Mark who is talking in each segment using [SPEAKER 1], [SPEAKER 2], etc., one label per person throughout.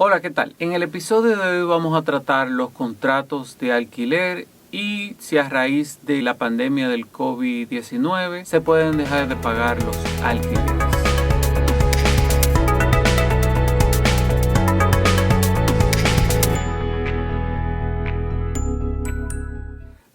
[SPEAKER 1] Hola, ¿qué tal? En el episodio de hoy vamos a tratar los contratos de alquiler y si a raíz de la pandemia del COVID-19 se pueden dejar de pagar los alquileres.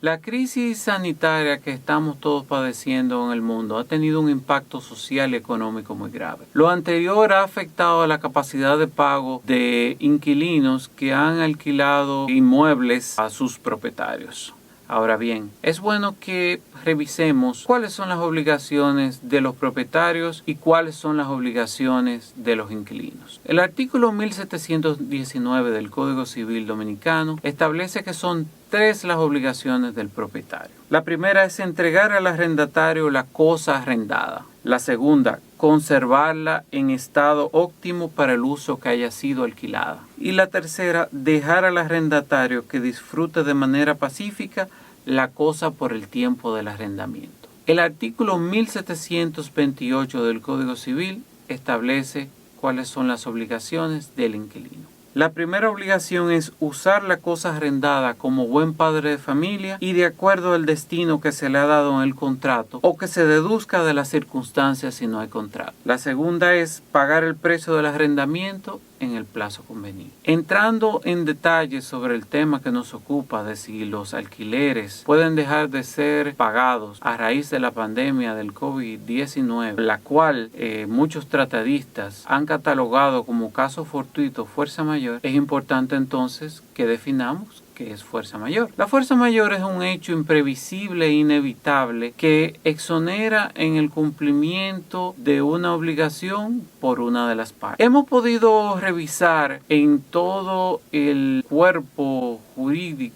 [SPEAKER 1] La crisis sanitaria que estamos todos padeciendo en el mundo ha tenido un impacto social y económico muy grave. Lo anterior ha afectado a la capacidad de pago de inquilinos que han alquilado inmuebles a sus propietarios. Ahora bien, es bueno que revisemos cuáles son las obligaciones de los propietarios y cuáles son las obligaciones de los inquilinos. El artículo 1719 del Código Civil Dominicano establece que son tres las obligaciones del propietario. La primera es entregar al arrendatario la cosa arrendada. La segunda, conservarla en estado óptimo para el uso que haya sido alquilada. Y la tercera, dejar al arrendatario que disfrute de manera pacífica la cosa por el tiempo del arrendamiento. El artículo 1728 del Código Civil establece cuáles son las obligaciones del inquilino. La primera obligación es usar la cosa arrendada como buen padre de familia y de acuerdo al destino que se le ha dado en el contrato o que se deduzca de las circunstancias si no hay contrato. La segunda es pagar el precio del arrendamiento en el plazo conveniente. Entrando en detalles sobre el tema que nos ocupa de si los alquileres pueden dejar de ser pagados a raíz de la pandemia del COVID-19, la cual muchos tratadistas han catalogado como caso fortuito fuerza mayor, es importante entonces que definamos qué es fuerza mayor. La fuerza mayor es un hecho imprevisible e inevitable que exonera en el cumplimiento de una obligación por una de las partes. Hemos podido revisar en todo el cuerpo jurídico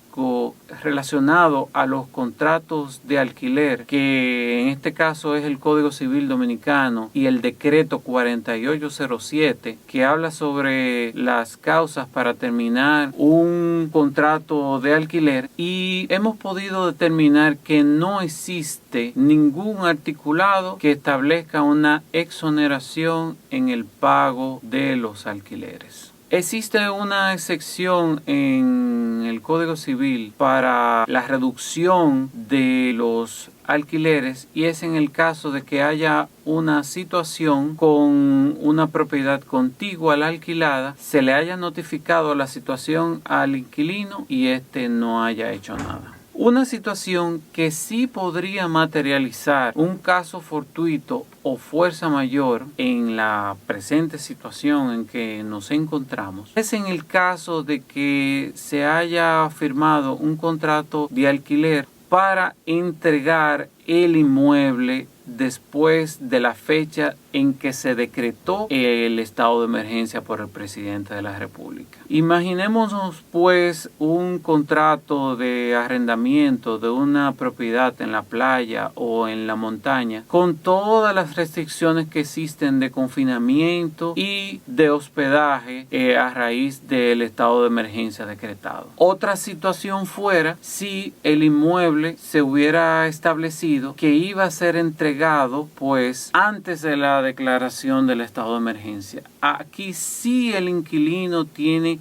[SPEAKER 1] relacionado a los contratos de alquiler, que en este caso es el Código Civil Dominicano y el decreto 4807, que habla sobre las causas para terminar un contrato de alquiler, y hemos podido determinar que no existe ningún articulado que establezca una exoneración en el pago de los alquileres. Existe una excepción en el Código Civil para la reducción de los alquileres y es en el caso de que haya una situación con una propiedad contigua a la alquilada, se le haya notificado la situación al inquilino y éste no haya hecho nada. Una situación que sí podría materializar un caso fortuito o fuerza mayor en la presente situación en que nos encontramos es en el caso de que se haya firmado un contrato de alquiler para entregar el inmueble después de la fecha en que se decretó el estado de emergencia por el presidente de la República. Imaginémonos pues un contrato de arrendamiento de una propiedad en la playa o en la montaña con todas las restricciones que existen de confinamiento y de hospedaje a raíz del estado de emergencia decretado. Otra situación fuera si el inmueble se hubiera establecido que iba a ser entregado pues antes de la declaración del estado de emergencia. Aquí sí el inquilino tiene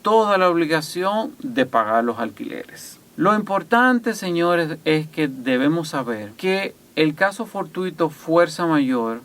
[SPEAKER 1] toda la obligación de pagar los alquileres. Lo importante, señores, es que debemos saber que el caso fortuito fuerza mayor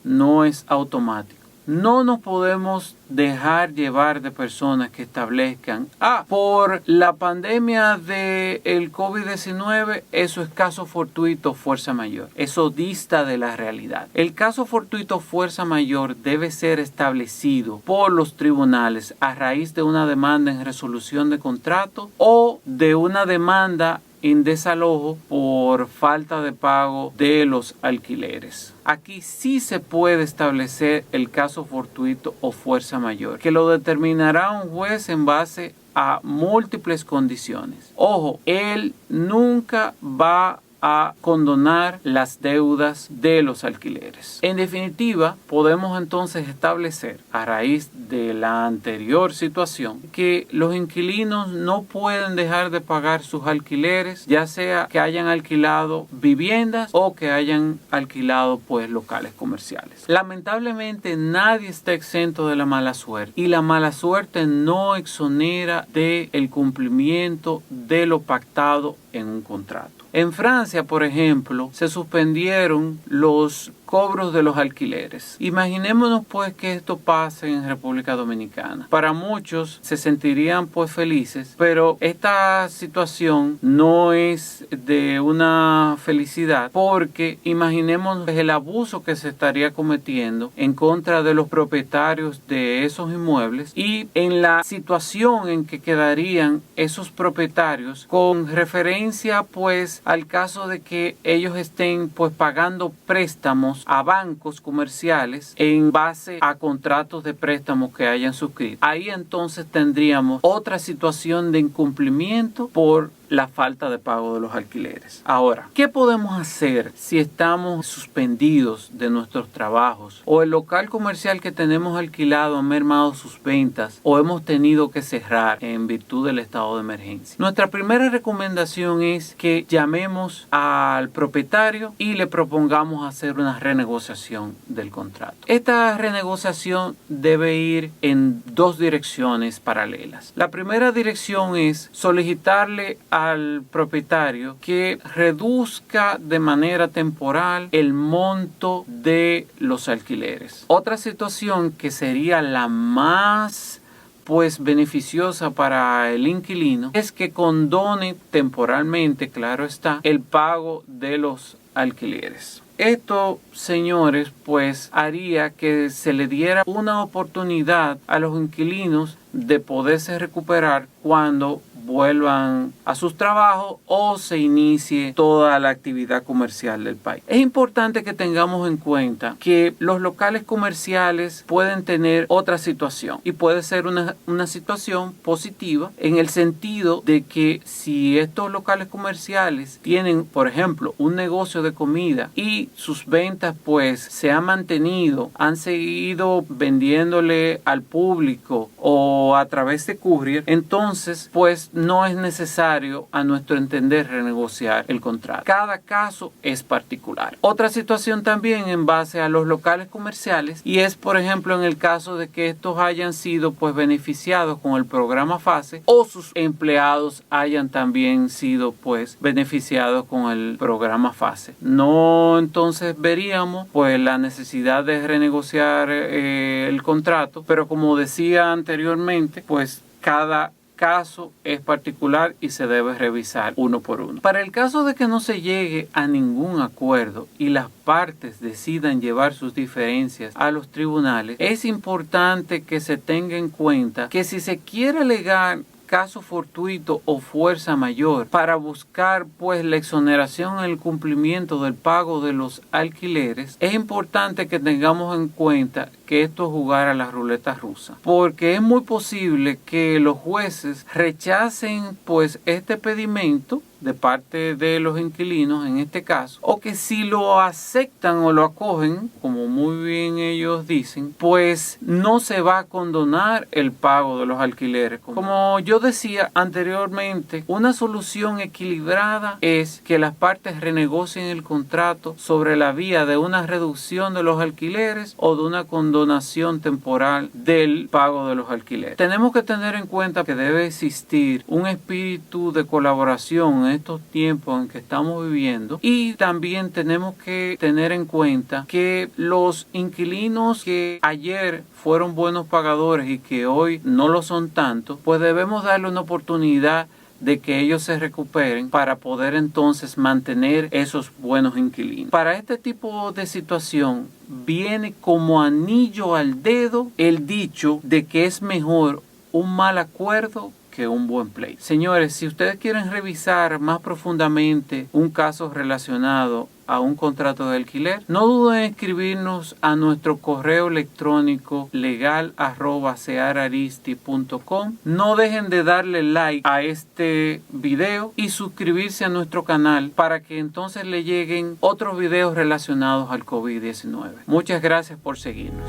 [SPEAKER 1] no es automático. No nos podemos dejar llevar de personas que establezcan, por la pandemia del COVID-19, eso es caso fortuito fuerza mayor. Eso dista de la realidad. El caso fortuito fuerza mayor debe ser establecido por los tribunales a raíz de una demanda en resolución de contrato o de una demanda en desalojo por falta de pago de los alquileres. Aquí sí se puede establecer el caso fortuito o fuerza mayor, que lo determinará un juez en base a múltiples condiciones. Ojo, él nunca va a condonar las deudas de los alquileres. En definitiva, podemos entonces establecer, a raíz de la anterior situación, que los inquilinos no pueden dejar de pagar sus alquileres, ya sea que hayan alquilado viviendas o que hayan alquilado pues locales comerciales. Lamentablemente nadie está exento de la mala suerte, y la mala suerte no exonera del cumplimiento de lo pactado en un contrato. En Francia, por ejemplo, se suspendieron los cobros de los alquileres. Imaginémonos pues que esto pase en República Dominicana. Para muchos se sentirían pues felices, pero esta situación no es de una felicidad, porque imaginemos el abuso que se estaría cometiendo en contra de los propietarios de esos inmuebles y en la situación en que quedarían esos propietarios con referencia pues al caso de que ellos estén pues pagando préstamos a bancos comerciales en base a contratos de préstamos que hayan suscrito. Ahí entonces tendríamos otra situación de incumplimiento por la falta de pago de los alquileres. Ahora, ¿qué podemos hacer si estamos suspendidos de nuestros trabajos o el local comercial que tenemos alquilado ha mermado sus ventas o hemos tenido que cerrar en virtud del estado de emergencia? Nuestra primera recomendación es que llamemos al propietario y le propongamos hacer una renegociación del contrato. Esta renegociación debe ir en dos direcciones paralelas. La primera dirección es solicitarle al propietario que reduzca de manera temporal el monto de los alquileres. Otra situación que sería la más pues beneficiosa para el inquilino es que condone temporalmente, claro está, el pago de los alquileres. Esto, señores, pues haría que se le diera una oportunidad a los inquilinos de poderse recuperar cuando vuelvan a sus trabajos o se inicie toda la actividad comercial del país. Es importante que tengamos en cuenta que los locales comerciales pueden tener otra situación y puede ser una situación positiva en el sentido de que si estos locales comerciales tienen, por ejemplo, un negocio de comida y sus ventas pues se han mantenido, han seguido vendiéndole al público o a través de courier, entonces pues no es necesario, a nuestro entender, renegociar el contrato. Cada caso es particular. Otra situación también en base a los locales comerciales, y es por ejemplo en el caso de que estos hayan sido pues beneficiados con el programa FASE o sus empleados hayan también sido pues beneficiados con el programa FASE. No, entonces veríamos pues la necesidad de renegociar el contrato, pero como decía anteriormente, pues cada caso es particular y se debe revisar uno por uno. Para el caso de que no se llegue a ningún acuerdo y las partes decidan llevar sus diferencias a los tribunales, es importante que se tenga en cuenta que si se quiere alegar caso fortuito o fuerza mayor para buscar pues la exoneración en el cumplimiento del pago de los alquileres, es importante que tengamos en cuenta que esto es jugar a la ruleta rusa, porque es muy posible que los jueces rechacen pues este pedimento de parte de los inquilinos en este caso, o que si lo aceptan o lo acogen, como muy bien ellos dicen, pues no se va a condonar el pago de los alquileres. Como yo decía anteriormente, una solución equilibrada es que las partes renegocien el contrato sobre la vía de una reducción de los alquileres o de una condonación temporal del pago de los alquileres. Tenemos que tener en cuenta que debe existir un espíritu de colaboración en estos tiempos en que estamos viviendo, y también tenemos que tener en cuenta que los inquilinos que ayer fueron buenos pagadores y que hoy no lo son tanto, pues debemos darle una oportunidad de que ellos se recuperen para poder entonces mantener esos buenos inquilinos. Para este tipo de situación viene como anillo al dedo el dicho de que es mejor un mal acuerdo que un buen pleito. Señores, si ustedes quieren revisar más profundamente un caso relacionado a un contrato de alquiler, no duden en escribirnos a nuestro correo electrónico legal@seararisti.com. No dejen de darle like a este video y suscribirse a nuestro canal para que entonces le lleguen otros videos relacionados al COVID-19. Muchas gracias por seguirnos.